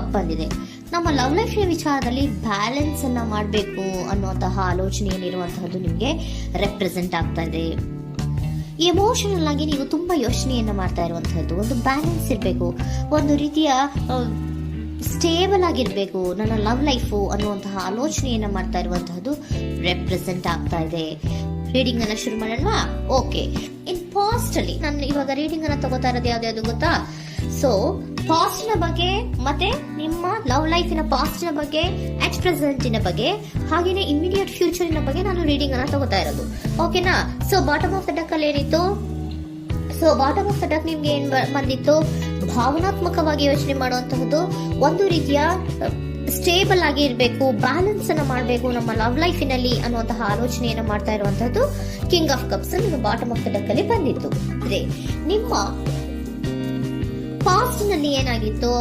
Cup ಬಂದಿದೆ. ನಮ್ಮ love life ವಿಚಾರದಲ್ಲಿ ಬ್ಯಾಲೆನ್ಸ್ ಅನ್ನ ಮಾಡಬೇಕು ಅನ್ನುವಂತಹ ಆಲೋಚನೆ ಏನಿರುವಂತಹದ್ದು ನಿಮಗೆ ರೆಪ್ರೆಸೆಂಟ್ ಆಗ್ತಾ ಇದೆ. ಎಮೋಷನಲ್ ಆಗಿ ನೀವು ತುಂಬಾ ಯೋಚನೆಯನ್ನ ಮಾಡ್ತಾ ಇರುವಂತಹದ್ದು, ಒಂದು ಬ್ಯಾಲೆನ್ಸ್ ಇರಬೇಕು, ಒಂದು ರೀತಿಯ ಸ್ಟೇಬಲ್ ಆಗಿರ್ಬೇಕು ನನ್ನ ಲವ್ ಲೈಫು ಅನ್ನುವಂತಹ ಆಲೋಚನೆಯನ್ನ ಮಾಡ್ತಾ ಇರುವಂತಹದ್ದು ರೆಪ್ರೆಸೆಂಟ್ ಆಗ್ತಾ ಇದೆ. ರೀಡಿಂಗ್ ಅನ್ನ ಶುರು ಮಾಡೋಣ. ಓಕೆ, ಇನ್ ಪಾಸ್ಟ್ ಅಲ್ಲಿ ನಾನು ಇವಾಗ ರೀಡಿಂಗ್ ಅನ್ನ ತಗೋತಾ ಇರೋದು ಯಾವ್ದು ಗೊತ್ತಾ? ಸೊ ಪಾಸ್ಟ್ ನ ಬಗ್ಗೆ ಮತ್ತೆ ನಿಮ್ಮ ಲವ್ ಲೈಫಿನ ಪಾಸ್ಟ್ ನ ಬಗ್ಗೆ, ಅಟ್ ಪ್ರೆಸೆಂಟಿನ ಬಗ್ಗೆ, ಹಾಗೇನೆ ಇಮಿಡಿಯೇಟ್ ಫ್ಯೂಚರಿನ ಬಗ್ಗೆ ನಾನು ರೀಡಿಂಗ್ ಅನ್ನ ತಗೋತಾ ಇರೋದು. ಓಕೆನಾ? So bottom of the duck ಅಲ್ಲಿ ಏನಿತ್ತು? So bottom of the duck ನಿಮ್ಗೆ ಏನ್ ಬಂದಿತ್ತು? ಭಾವನಾತ್ಮಕವಾಗಿ ಯೋಚನೆ ಮಾಡುವಂತಹದ್ದು, ಒಂದು ರೀತಿಯ ಸ್ಟೇಬಲ್ ಆಗಿ ಇರಬೇಕು, ಬ್ಯಾಲೆನ್ಸ್ ಅನ್ನ ಮಾಡಬೇಕು ನಮ್ಮ ಲವ್ ಲೈಫಿನಲ್ಲಿ ಅನ್ನುವಂತಹ ಆಲೋಚನೆಯನ್ನ ಮಾಡ್ತಾ ಇರುವಂತಹದ್ದು ಕಿಂಗ್ ಆಫ್ ಕಪ್ಸ್ ನಿಮ್ಮ ಬಾಟಮ್ ಆಫ್ ದ ಡಕ್ ಅಲ್ಲಿ ಬಂದಿತ್ತು. ಅದೇ ನಿಮ್ಮ ಪಾಸ್ಟ್ ನಲ್ಲಿ ಏನಾಗಿತ್ತು?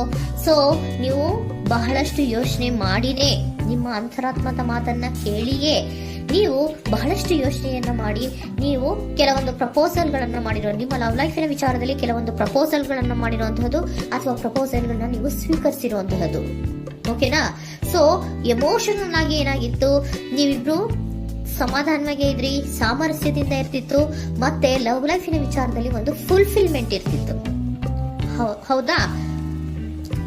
ಸೊ ನೀವು ಬಹಳಷ್ಟು ಯೋಚನೆ ಮಾಡಿನೇ, ನಿಮ್ಮ ಅಂತರಾತ್ಮದ ಮಾತನ್ನ ಕೇಳಿಯೇ ನೀವು ಬಹಳಷ್ಟು ಯೋಚನೆಯನ್ನ ಮಾಡಿ ನೀವು ಕೆಲವೊಂದು ಪ್ರಪೋಸಲ್ ಗಳನ್ನ ಮಾಡಿರೋ, ನಿಮ್ಮ ಲವ್ ಲೈಫಿನ ವಿಚಾರದಲ್ಲಿ ಕೆಲವೊಂದು ಪ್ರಪೋಸಲ್ ಗಳನ್ನ ಮಾಡಿರುವಂತಹದ್ದು ಅಥವಾ ಪ್ರಪೋಸಲ್ ಗಳನ್ನ ನೀವು ಸ್ವೀಕರಿಸಿರುವಂತಹದ್ದು. ಓಕೆನಾ? ಸೊ ಎಮೋಷನಲ್ ಆಗಿ ಏನಾಗಿತ್ತು? ನೀವಿಬ್ರು ಸಮಾಧಾನವಾಗಿ ಇದ್ರಿ, ಸಾಮರಸ್ಯದಿಂದ ಇರ್ತಿತ್ತು, ಮತ್ತೆ ಲವ್ ಲೈಫಿನ ವಿಚಾರದಲ್ಲಿ ಒಂದು ಫುಲ್ಫಿಲ್ಮೆಂಟ್ ಇರ್ತಿತ್ತು. ಹೌದಾ?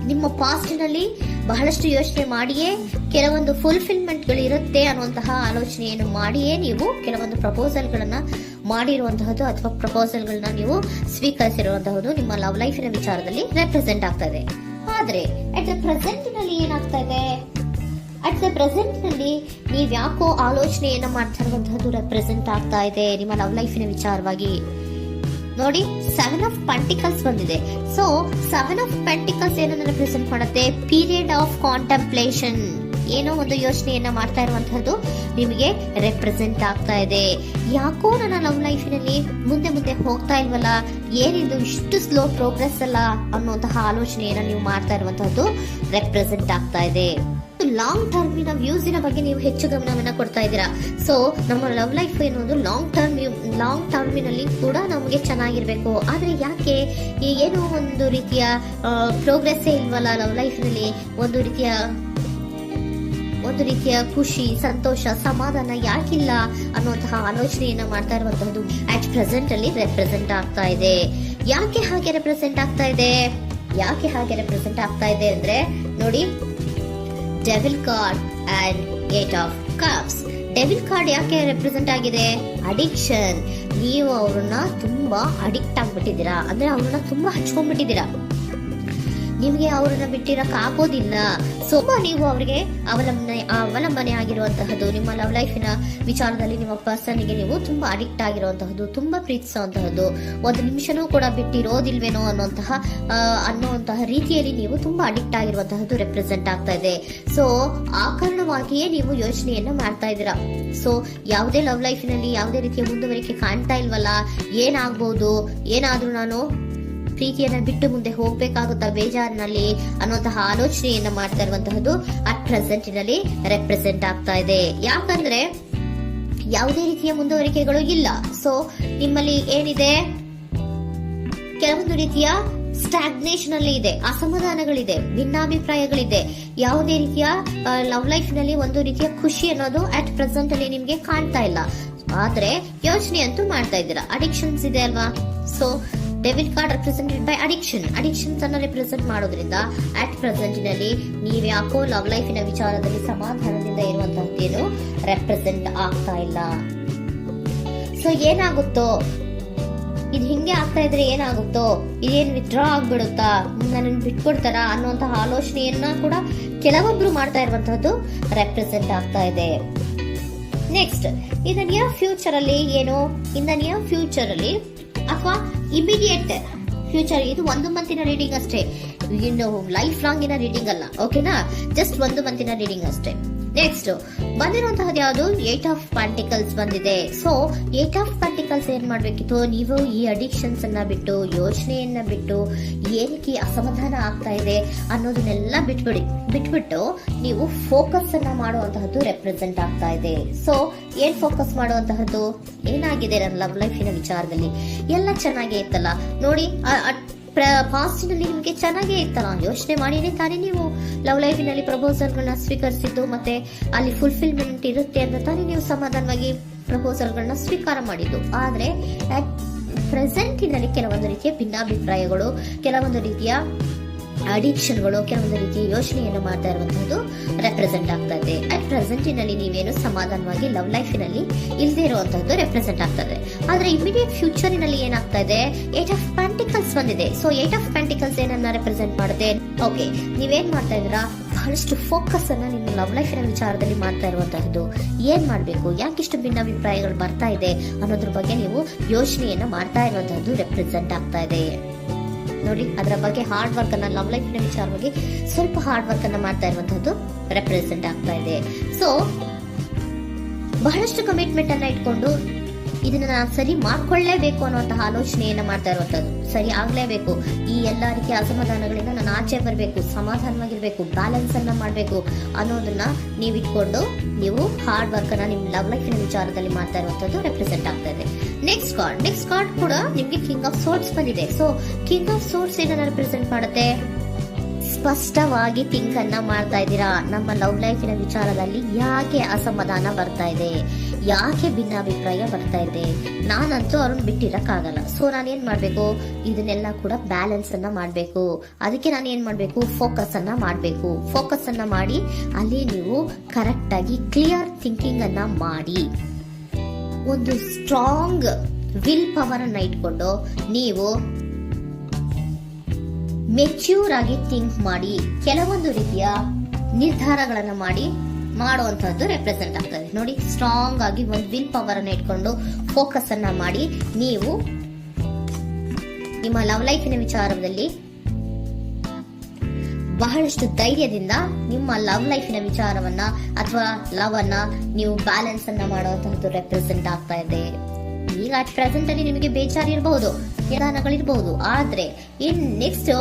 ನಿಮ್ಮ ಪಾಸ್ಟ್ ನಲ್ಲಿ ಬಹಳಷ್ಟು ಯೋಚನೆ ಮಾಡಿಯೇ ಕೆಲವೊಂದು ಫುಲ್ಫಿಲ್ಮೆಂಟ್ ಗಳು ಇರುತ್ತೆ ಅನ್ನುವಂತಹ ಆಲೋಚನೆಯನ್ನು ಮಾಡಿಯೇ ನೀವು ಕೆಲವೊಂದು ಪ್ರಪೋಸಲ್ ಗಳನ್ನ ಮಾಡಿರುವಂತಹದ್ದು ಅಥವಾ ಪ್ರಪೋಸಲ್ ಗಳನ್ನ ನೀವು ಸ್ವೀಕರಿಸಿರುವಂತಹದ್ದು ನಿಮ್ಮ ಲವ್ ಲೈಫಿನ ವಿಚಾರದಲ್ಲಿ ರೆಪ್ರೆಸೆಂಟ್ ಆಗ್ತಾ ಇದೆ. ಆದ್ರೆ ಅಟ್ ದ ಪ್ರೆಸೆಂಟ್ ನಲ್ಲಿ ಏನಾಗ್ತಾ ಇದೆ? ಅಟ್ ದ ಪ್ರೆಸೆಂಟ್ ನಲ್ಲಿ ನೀವ್ ಯಾಕೋ ಆಲೋಚನೆಯನ್ನ ಮಾಡ್ತಾ ಇರುವಂತಹದ್ದು ರೆಪ್ರೆಸೆಂಟ್ ಆಗ್ತಾ ಇದೆ ನಿಮ್ಮ ಲವ್ ಲೈಫಿನ ವಿಚಾರವಾಗಿ. ನೋಡಿ, 7 ಆಫ್ ಪೆಂಟಿಕಲ್ಸ್ ಬಂದಿದೆ. ಸೊ 7 ಆಫ್ ಪೆಂಟಿಕಲ್ಸ್ ಏನನ್ನ ರೆಪ್ರೆಸೆಂಟ್ ಮಾಡುತ್ತೆ? ಪೀರಿಯಡ್ ಆಫ್ ಕಾಂಟೆಂಪ್ಲೇಷನ್, ಏನೋ ಒಂದು ಯೋಚನೆಯನ್ನ ಮಾಡ್ತಾ ಇರುವಂತಹದ್ದು ನಿಮಗೆ ರೆಪ್ರೆಸೆಂಟ್ ಆಗ್ತಾ ಇದೆ. ಯಾಕೋ ನನ್ನ ಲವ್ ಲೈಫಿನಲ್ಲಿ ಮುಂದೆ ಮುಂದೆ ಹೋಗ್ತಾ ಇಲ್ವಲ್ಲ, ಏನಿದು ಇಷ್ಟು ಸ್ಲೋ ಪ್ರೋಗ್ರೆಸ್ ಅಲ್ಲ ಅನ್ನುವಂತಹ ಆಲೋಚನೆಯನ್ನ ನೀವು ಮಾಡ್ತಾ ಇರುವಂತಹದ್ದು ರೆಪ್ರೆಸೆಂಟ್ ಆಗ್ತಾ ಇದೆ. ಲಾಂಗ್ ಟರ್ಮಿನ ವ್ಯೂಸಿನ ಬಗ್ಗೆ ನೀವು ಹೆಚ್ಚು ಗಮನವನ್ನ ಕೊಡ್ತಾ ಇದ್ದೀರಾ. ಸೊ ನಮ್ಮ ಲವ್ ಲೈಫ್ ಏನೊಂದು ಲಾಂಗ್ ಟರ್ಮಿನಲ್ಲಿ ಕೂಡ ನಮಗೆ ಚೆನ್ನಾಗಿರ್ಬೇಕು. ಆದ್ರೆ ಯಾಕೆ ಏನೋ ಒಂದು ರೀತಿಯ ಪ್ರೋಗ್ರೆಸ್ ಇಲ್ವಲ್ಲ ಲವ್ ಲೈಫ್ನಲ್ಲಿ, ಒಂದು ರೀತಿಯ ಖುಷಿ, ಸಂತೋಷ, ಸಮಾಧಾನ ಯಾಕಿಲ್ಲ ಅನ್ನುವಂತಹ ಆಲೋಚನೆಯನ್ನ ಮಾಡ್ತಾ ಇರುವಂತಹದ್ದು ಅಟ್ ಪ್ರೆಸೆಂಟ್ ಅಲ್ಲಿ ರೆಪ್ರೆಸೆಂಟ್ ಆಗ್ತಾ ಇದೆ. ಯಾಕೆ ಹಾಗೆ ರೆಪ್ರೆಸೆಂಟ್ ಆಗ್ತಾ ಇದೆ? ಅಂದ್ರೆ ನೋಡಿ, devil card and 8 of cups. Devil card ಯಾಕೆ ರೆಪ್ರೆಸೆಂಟ್ ಆಗಿದೆ? ಅಡಿಕ್ಷನ್. ನೀವು ಅವ್ರನ್ನ ತುಂಬಾ ಅಡಿಕ್ಟ್ ಆಗ್ಬಿಟ್ಟಿದ್ದೀರಾ, ಅಂದ್ರೆ ಅವ್ರನ್ನ ತುಂಬಾ ಹಚ್ಕೊಂಡ್ಬಿಟ್ಟಿದ್ದೀರಾ, ನಿಮ್ಗೆ ಅವ್ರನ್ನ ಬಿಟ್ಟಿರಕ್ ಆಗೋದಿಲ್ಲ. ಸೊ ನೀವು ಅವ್ರಿಗೆ ಅವಲಂಬನೆ ಆಗಿರುವಂತಹದ್ದು, ನಿಮ್ಮ ಲವ್ ಲೈಫಿನ ವಿಚಾರದಲ್ಲಿ ನಿಮ್ಮ ಪರ್ಸನ್ಗೆ ನೀವು ತುಂಬಾ ಅಡಿಕ್ಟ್ ಆಗಿರುವಂತಹದ್ದು, ತುಂಬಾ ಪ್ರೀತಿಸುವಂತಹದ್ದು, ಒಂದು ನಿಮಿಷನೂ ಕೂಡ ಬಿಟ್ಟಿರೋದಿಲ್ವೇನೋ ಅನ್ನುವಂತಹ ರೀತಿಯಲ್ಲಿ ನೀವು ತುಂಬಾ ಅಡಿಕ್ಟ್ ಆಗಿರುವಂತಹದ್ದು ರೆಪ್ರೆಸೆಂಟ್ ಆಗ್ತಾ ಇದೆ. ಸೊ ಆ ಕಾರಣವಾಗಿಯೇ ನೀವು ಯೋಚನೆಯನ್ನ ಮಾಡ್ತಾ ಇದ್ದೀರಾ. ಸೊ ಯಾವುದೇ ಲವ್ ಲೈಫಿನಲ್ಲಿ ಯಾವುದೇ ರೀತಿಯ ಮುಂದುವರಿಕೆ ಕಾಣ್ತಾ ಇಲ್ವಲ್ಲ, ಏನಾಗ್ಬಹುದು, ಏನಾದ್ರೂ ನಾನು ಪ್ರೀತಿಯನ್ನ ಬಿಟ್ಟು ಮುಂದೆ ಹೋಗ್ಬೇಕಾಗುತ್ತಾ ಬೇಜಾರಿನಲ್ಲಿ ಅನ್ನುವಂತಹ ಆಲೋಚನೆಯನ್ನ ಮಾಡ್ತಾ ಇರುವಂತಹದ್ದು ಅಟ್ ಪ್ರೆಸೆಂಟ್ ನಲ್ಲಿ ರೆಪ್ರೆಸೆಂಟ್ ಆಗ್ತಾ ಇದೆ. ಯಾಕಂದ್ರೆ ಯಾವುದೇ ರೀತಿಯ ಮುಂದುವರಿಕೆಗಳು ಇಲ್ಲ. ಸೊ ನಿಮ್ಮಲ್ಲಿ ಏನಿದೆ? ಕೆಲವೊಂದು ರೀತಿಯ ಸ್ಟಾಗ್ನೇಷನ್ ಅಲ್ಲಿ ಇದೆ, ಅಸಮಾಧಾನಗಳಿದೆ, ಭಿನ್ನಾಭಿಪ್ರಾಯಗಳಿದೆ. ಯಾವುದೇ ರೀತಿಯ ಲವ್ ಲೈಫ್ ನಲ್ಲಿ ಒಂದು ರೀತಿಯ ಖುಷಿ ಅನ್ನೋದು ಅಟ್ ಪ್ರೆಸೆಂಟ್ ಅಲ್ಲಿ ನಿಮ್ಗೆ ಕಾಣ್ತಾ ಇಲ್ಲ. ಆದ್ರೆ ಯೋಚನೆ ಅಂತೂ ಮಾಡ್ತಾ ಇದ್ದೀರಾ. ಅಡಿಕ್ಷನ್ಸ್ ಇದೆ ಅಲ್ವಾ? So devil card represented by addictions ಅನ್ನ ರೆಪ್ರೆಸೆಂಟ್ ಮಾಡೋದ್ರಿಂದ ಅಟ್ ಪ್ರೆಸೆಂಟ್ ನಲ್ಲಿ ನೀವ್ ಯಾಕೋ ಲವ್ ಲೈಫಿನ ವಿಚಾರದಲ್ಲಿ ಸಮಾಧಾನದಿಂದ ಇರುವಂತಹದ್ದೇನು ರೆಪ್ರೆಸೆಂಟ್ ಆಗ್ತಾ ಇಲ್ಲ. ಸೊ ಏನಾಗುತ್ತೋ, ಇದು ಹಿಂಗೆ ಆಗ್ತಾ ಇದ್ರೆ ಏನಾಗುತ್ತೋ, ಇದೇನ್ ವಿತ್ಡ್ರಾ ಆಗ್ಬಿಡುತ್ತಾ, ನನ್ನ ಬಿಟ್ಕೊಡ್ತಾರ ಅನ್ನುವಂತಹ ಆಲೋಚನೆಯನ್ನ ಕೂಡ ಕೆಲವೊಬ್ರು ಮಾಡ್ತಾ ಇರುವಂತಹದ್ದು ರೆಪ್ರೆಸೆಂಟ್ ಆಗ್ತಾ ಇದೆ. Next, in the near future ಅಲ್ಲಿ ಏನು? ಇನ್ ದ ನಿಯರ್ ಫ್ಯೂಚರ್ ಅಲ್ಲಿ ಅಥವಾ ಇಮಿಡಿಯೇಟ್ ಫ್ಯೂಚರ್, ಇದು 1 ಮಂತಿನ ರೀಡಿಂಗ್ ಅಷ್ಟೇ, ಇನ್ನು ಲೈಫ್ ಲಾಂಗ್ ಇನ ರೀಡಿಂಗ್ ಅಲ್ಲ. ಓಕೆನಾ? ಜಸ್ಟ್ 1 ಮಂತಿನ ರೀಡಿಂಗ್ ಅಷ್ಟೇ. ನೆಕ್ಸ್ಟ್ ಬಂದಿರುವಂತಹದ್ದು ಯಾವುದು? 8 ಆಫ್ ಪೆಂಟಿಕಲ್ಸ್ ಬಂದಿದೆ. ಸೊ 8 ಆಫ್ ಪೆಂಟಿಕಲ್ಸ್ ಏನ್ ಮಾಡ್ಬೇಕಿತ್ತು? ನೀವು ಈ ಅಡಿಕ್ಷನ್ಸ್ ಅನ್ನ ಬಿಟ್ಟು, ಯೋಚನೆಯನ್ನ ಬಿಟ್ಟು, ಏನಕ್ಕೆ ಅಸಮಾಧಾನ ಆಗ್ತಾ ಇದೆ ಅನ್ನೋದನ್ನೆಲ್ಲ ಬಿಟ್ಬಿಟ್ಟು ನೀವು ಫೋಕಸ್ ಅನ್ನ ಮಾಡುವಂತಹದ್ದು ರೆಪ್ರೆಸೆಂಟ್ ಆಗ್ತಾ ಇದೆ. ಸೊ ಏನ್ ಫೋಕಸ್ ಮಾಡುವಂತಹದ್ದು? ಏನಾಗಿದೆ ನನ್ನ ಲವ್ ಲೈಫಿನ ವಿಚಾರದಲ್ಲಿ? ಎಲ್ಲ ಚೆನ್ನಾಗೇ ಇತ್ತಲ್ಲ ನೋಡಿ, ಪಾಸ್ಟಿನಲ್ಲಿ ನಿಮಗೆ ಚೆನ್ನಾಗೇ ಇತ್ತಲ್ಲ, ಯೋಚನೆ ಮಾಡಿನೇ ತಾನೇ ನೀವು ಲವ್ ಲೈಫಿನಲ್ಲಿ ಪ್ರಪೋಸಲ್ಗಳನ್ನ ಸ್ವೀಕರಿಸಿದ್ದು, ಮತ್ತೆ ಅಲ್ಲಿ ಫುಲ್ಫಿಲ್ಮೆಂಟ್ ಇರುತ್ತೆ ಅಂತ ತಾನೇ ನೀವು ಸಮಾಧಾನವಾಗಿ ಪ್ರಪೋಸಲ್ಗಳನ್ನ ಸ್ವೀಕಾರ ಮಾಡಿದ್ದು. ಆದ್ರೆ ಪ್ರೆಸೆಂಟಿನಲ್ಲಿ ಕೆಲವೊಂದು ರೀತಿಯ ಭಿನ್ನಾಭಿಪ್ರಾಯಗಳು, ಕೆಲವೊಂದು ರೀತಿಯ ಅಡಿಕ್ಷನ್ಗಳು, ಕೆಲವೊಂದು ರೀತಿಯ ಯೋಚನೆಯನ್ನು ಮಾಡ್ತಾ ಇರುವಂತದ್ದು ರೆಪ್ರೆಸೆಂಟ್ ಆಗ್ತಾ ಇದೆ. ಅಟ್ ಪ್ರೆಸೆಂಟಿನಲ್ಲಿ ನೀವೇನು ಸಮಾಧಾನವಾಗಿ ಲವ್ ಲೈಫಿನಲ್ಲಿ ಇಲ್ಲದೆ ಇರುವಂತದ್ದು ರೆಪ್ರೆಸೆಂಟ್ ಆಗ್ತದೆ. ಆದ್ರೆ ಇಮಿಡಿಯೇಟ್ ಫ್ಯೂಚರಿನಲ್ಲಿ ಏನಾಗ್ತಾ ಇದೆ, 8 ಆಫ್ ಪೆಂಟಿಕಲ್ಸ್ ಬಂದಿದೆ. ಸೊ 8 ಆಫ್ ಪೆಂಟಿಕಲ್ಸ್ ಏನನ್ನ ರೆಪ್ರೆಸೆಂಟ್ ಮಾಡುತ್ತೆ? ಓಕೆ, ನೀವೇನ್ ಮಾಡ್ತಾ ಇದ್ದೀರಾ, ಬಹಳಷ್ಟು ಫೋಕಸ್ ಅನ್ನ ನಿಮ್ಮ ಲವ್ ಲೈಫಿನ ವಿಚಾರದಲ್ಲಿ ಮಾಡ್ತಾ ಇರುವಂತಹದ್ದು. ಏನ್ ಮಾಡ್ಬೇಕು, ಯಾಕಿಷ್ಟು ಭಿನ್ನಾಭಿಪ್ರಾಯಗಳು ಬರ್ತಾ ಇದೆ ಅನ್ನೋದ್ರ ಬಗ್ಗೆ ನೀವು ಯೋಚನೆಯನ್ನ ಮಾಡ್ತಾ ಇರುವಂತಹದ್ದು ರೆಪ್ರೆಸೆಂಟ್ ಆಗ್ತಾ ಇದೆ. ನೋಡಿ, ಅದರ ಬಗ್ಗೆ ಹಾರ್ಡ್ ವರ್ಕ್ ಅನ್ನ, ಲವ್ ಲೈಫಿನ ವಿಚಾರವಾಗಿ ಸ್ವಲ್ಪ ಹಾರ್ಡ್ ವರ್ಕ್ ಅನ್ನ ಮಾಡ್ತಾ ಇರುವಂತಹದ್ದು ರೆಪ್ರೆಸೆಂಟ್ ಆಗ್ತಾ ಇದೆ. ಸೊ ಬಹಳಷ್ಟು ಕಮಿಟ್ಮೆಂಟ್ ಅನ್ನ ಇಟ್ಕೊಂಡು ಇದನ್ನ ನಾನು ಸರಿ ಮಾಡ್ಕೊಳ್ಳೇಬೇಕು ಅನ್ನುವಂತಹ ಆಲೋಚನೆಯನ್ನ ಮಾಡ್ತಾ ಇರುವಂತದ್ದು. ಸರಿ ಆಗ್ಲೇಬೇಕು, ಈ ಎಲ್ಲಾ ರೀತಿಯ ಅಸಮಾಧಾನಗಳಿಂದ ನಾನು ಆಚೆ ಬರಬೇಕು, ಸಮಾಧಾನವಾಗಿರ್ಬೇಕು, ಬ್ಯಾಲೆನ್ಸ್ ಅನ್ನ ಮಾಡ್ಬೇಕು ಅನ್ನೋದನ್ನ ನೀವು ಇಟ್ಕೊಂಡು ನೀವು ಹಾರ್ಡ್ ವರ್ಕ್ ಅನ್ನ ನಿಮ್ ಲವ್ ಲೈಫಿನ ವಿಚಾರದಲ್ಲಿ ಮಾಡ್ತಾ ಇರುವಂತದ್ದು ರೆಪ್ರೆಸೆಂಟ್ ಆಗ್ತಾ ಇದೆ. ನೆಕ್ಸ್ಟ್ ಕಾರ್ಡ್ ಕೂಡ ನಿಮ್ಗೆ ಕಿಂಗ್ ಆಫ್ ಸೋರ್ಟ್ಸ್ ಬಂದಿದೆ. ಸೊ ಕಿಂಗ್ ಆಫ್ ಸೋರ್ಟ್ಸ್ ಏನನ್ನ ರೆಪ್ರೆಸೆಂಟ್ ಮಾಡುತ್ತೆ? ಸ್ಪಷ್ಟವಾಗಿ ಥಿಂಕ್ ಅನ್ನ ಮಾಡ್ತಾ ಇದ್ದೀರಾ. ನಮ್ಮ ಲವ್ ಲೈಫಿನ ವಿಚಾರದಲ್ಲಿ ಯಾಕೆ ಅಸಮಾಧಾನ ಬರ್ತಾ ಇದೆ, ಯಾಕೆ ಭಿನ್ನಾಭಿಪ್ರಾಯ ಬರ್ತಾ ಇದೆ, ನಾನಂತೂ ಅವ್ರನ್ನ ಬಿಟ್ಟಿರಕ್ಕಾಗಲ್ಲ. ಸೊ ನಾನೇನ್ ಮಾಡ್ಬೇಕು, ಇದನ್ನೆಲ್ಲ ಕೂಡ ಬ್ಯಾಲೆನ್ಸ್ ಅನ್ನ ಮಾಡ್ಬೇಕು. ಅದಕ್ಕೆ ನಾನು ಏನ್ ಮಾಡ್ಬೇಕು, ಫೋಕಸ್ ಅನ್ನ ಮಾಡ್ಬೇಕು. ಫೋಕಸ್ ಅನ್ನ ಮಾಡಿ ಅಲ್ಲಿ ನೀವು ಕರೆಕ್ಟ್ ಆಗಿ ಕ್ಲಿಯರ್ ಥಿಂಕಿಂಗ್ ಅನ್ನ ಮಾಡಿ, ಒಂದು ಸ್ಟ್ರಾಂಗ್ ವಿಲ್ ಪವರ್ ಅನ್ನ ಇಟ್ಕೊಂಡು ನೀವು ಮೆಚ್ಯೂರ್ ಆಗಿ ಥಿಂಕ್ ಮಾಡಿ ಕೆಲವೊಂದು ರೀತಿಯ ನಿರ್ಧಾರಗಳನ್ನ ಮಾಡುವಂತಹದ್ದು ರೆಪ್ರೆಸೆಂಟ್ ಆಗ್ತದೆ. ನೋಡಿ, ಸ್ಟ್ರಾಂಗ್ ಆಗಿ ಒಂದು ವಿಲ್ ಪವರ್ ಅನ್ನ ಇಟ್ಕೊಂಡು ಫೋಕಸ್ ಅನ್ನ ಮಾಡಿ ನೀವು ನಿಮ್ಮ ಲವ್ ಲೈಫಿನ ವಿಚಾರದಲ್ಲಿ ಬಹಳಷ್ಟು ಧೈರ್ಯದಿಂದ ನಿಮ್ಮ ಲವ್ ಲೈಫಿನ ವಿಚಾರವನ್ನ ಅಥವಾ ಲವ್ ಅನ್ನ ನೀವು ಬ್ಯಾಲೆನ್ಸ್ ಅನ್ನ ಮಾಡುವಂತಹದ್ದು ರೆಪ್ರೆಸೆಂಟ್ ಆಗ್ತಾ ಇದೆ. ಈಗ ಅಟ್ ಪ್ರೆಸೆಂಟ್ ಅಲ್ಲಿ ನಿಮಗೆ ಬೇಜಾರಿರಬಹುದು, ನಿಧಾನಗಳಿರಬಹುದು, ಆದ್ರೆ ಇನ್ ನೆಕ್ಸ್ಟ್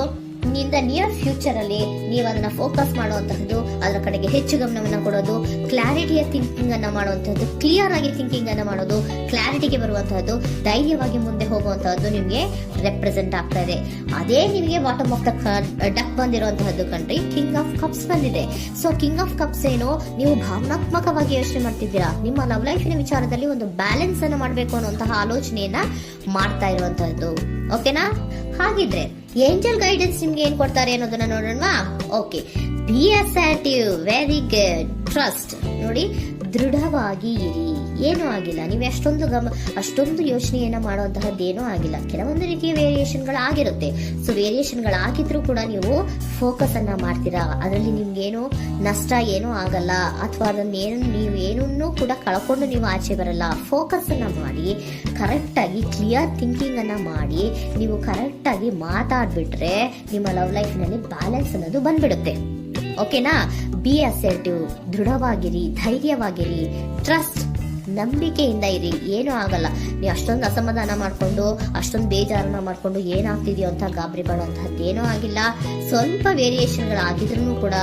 ನಿಂದ ನಿಯರ್ ಫ್ಯೂಚರ್ ಅಲ್ಲಿ ನೀವು ಅದನ್ನ ಫೋಕಸ್ ಮಾಡುವಂತಹದ್ದು, ಅದರ ಕಡೆಗೆ ಹೆಚ್ಚು ಗಮನವನ್ನ ಕೊಡೋದು, ಕ್ಲಾರಿಟಿಯ ಥಿಂಕಿಂಗ್ ಅನ್ನ ಮಾಡುವಂತಹದ್ದು, ಕ್ಲಿಯರ್ ಆಗಿ ಥಿಂಕಿಂಗ್ ಅನ್ನ ಮಾಡೋದು, ಕ್ಲಾರಿಟಿಗೆ ಬರುವಂತಹದ್ದು, ಧೈರ್ಯವಾಗಿ ಮುಂದೆ ಹೋಗುವಂತಹದ್ದು ನಿಮ್ಗೆ ರೆಪ್ರೆಸೆಂಟ್ ಆಗ್ತಾ ಇದೆ. ಅದೇ ನಿಮಗೆ ಬಾಟಮ್ ಆಫ್ ದ ಡಕ್ ಬಂದಿರುವಂತಹದ್ದು ಕಂಡ್ರಿ, ಕಿಂಗ್ ಆಫ್ ಕಪ್ಸ್ ಬಂದಿದೆ. ಸೊ ಕಿಂಗ್ ಆಫ್ ಕಪ್ಸ್ ಏನು, ನೀವು ಭಾವನಾತ್ಮಕವಾಗಿ ಯೋಚನೆ ಮಾಡ್ತಿದ್ದೀರಾ, ನಿಮ್ಮ ಲವ್ ಲೈಫಿನ ವಿಚಾರದಲ್ಲಿ ಒಂದು ಬ್ಯಾಲೆನ್ಸ್ ಅನ್ನ ಮಾಡಬೇಕು ಅನ್ನುವಂತಹ ಆಲೋಚನೆಯನ್ನ ಮಾಡ್ತಾ ಇರುವಂತಹದ್ದು. ಓಕೆನಾ? ಹಾಗಿದ್ರೆ ಏಂಜಲ್ ಗೈಡೆನ್ಸ್ ನಿಮ್ಗೆ ಏನ್ ಕೊಡ್ತಾರೆ ಅನ್ನೋದನ್ನ ನೋಡೋಣವಾ? Okay, be assertive, very good, trust. ನೋಡಿ, ದೃಢವಾಗಿ ಇರಿ, ಏನೂ ಆಗಿಲ್ಲ. ನೀವು ಅಷ್ಟೊಂದು ಯೋಚನೆಯನ್ನ ಮಾಡುವಂತಹದ್ದೇನೂ ಆಗಿಲ್ಲ. ಕೆಲವೊಂದು ರೀತಿಯ ವೇರಿಯೇಷನ್ಗಳಾಗಿರುತ್ತೆ. ಸೊ ವೇರಿಯೇಷನ್ಗಳಾಗಿದ್ರೂ ಕೂಡ ನೀವು ಫೋಕಸ್ ಅನ್ನ ಮಾಡ್ತೀರಾ, ಅದರಲ್ಲಿ ನಿಮ್ಗೇನು ನಷ್ಟ ಏನೂ ಆಗಲ್ಲ, ಅಥವಾ ನೀವು ಏನನ್ನೂ ಕೂಡ ಕಳ್ಕೊಂಡು ನೀವು ಆಚೆ ಬರಲ್ಲ. ಫೋಕಸ್ ಅನ್ನ ಮಾಡಿ ಕರೆಕ್ಟ್ ಆಗಿ ಕ್ಲಿಯರ್ ಥಿಂಕಿಂಗ್ ಅನ್ನ ಮಾಡಿ ನೀವು ಕರೆಕ್ಟ್ ಆಗಿ ಮಾತಾಡ್ಬಿಟ್ರೆ ನಿಮ್ಮ ಲವ್ ಲೈಫಿನಲ್ಲಿ ಬ್ಯಾಲೆನ್ಸ್ ಅನ್ನೋದು ಬಂದ್ಬಿಡುತ್ತೆ. ಓಕೆನಾ? ಬಿ ಅಸರ್ಟಿವ್, ದೃಢವಾಗಿರಿ, ಧೈರ್ಯವಾಗಿರಿ, ಟ್ರಸ್ಟ್, ನಂಬಿಕೆಯಿಂದ ಇರಿ, ಏನೂ ಆಗಲ್ಲ. ನೀವು ಅಷ್ಟೊಂದು ಅಸಮಾಧಾನ ಮಾಡ್ಕೊಂಡು ಅಷ್ಟೊಂದು ಬೇಜಾರನ್ನ ಮಾಡ್ಕೊಂಡು ಏನಾಗ್ತಿದೆಯೋ ಅಂತ ಗಾಬರಿ ಪಡುವಂತಹದ್ದು ಏನೂ ಆಗಿಲ್ಲ. ಸ್ವಲ್ಪ ವೇರಿಯೇಷನ್ಗಳಾಗಿದ್ರೂ ಕೂಡ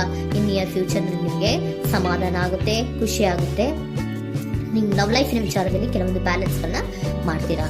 ನಿಯರ್ ಫ್ಯೂಚರ್ ನಿಮಗೆ ಸಮಾಧಾನ ಆಗುತ್ತೆ, ಖುಷಿ ಆಗುತ್ತೆ. ನಿಮ್ಮ ಲವ್ ಲೈಫಿನ ವಿಚಾರದಲ್ಲಿ ಕೆಲವೊಂದು ಬ್ಯಾಲೆನ್ಸ್ ಅನ್ನ ಮಾಡ್ತೀರಾ.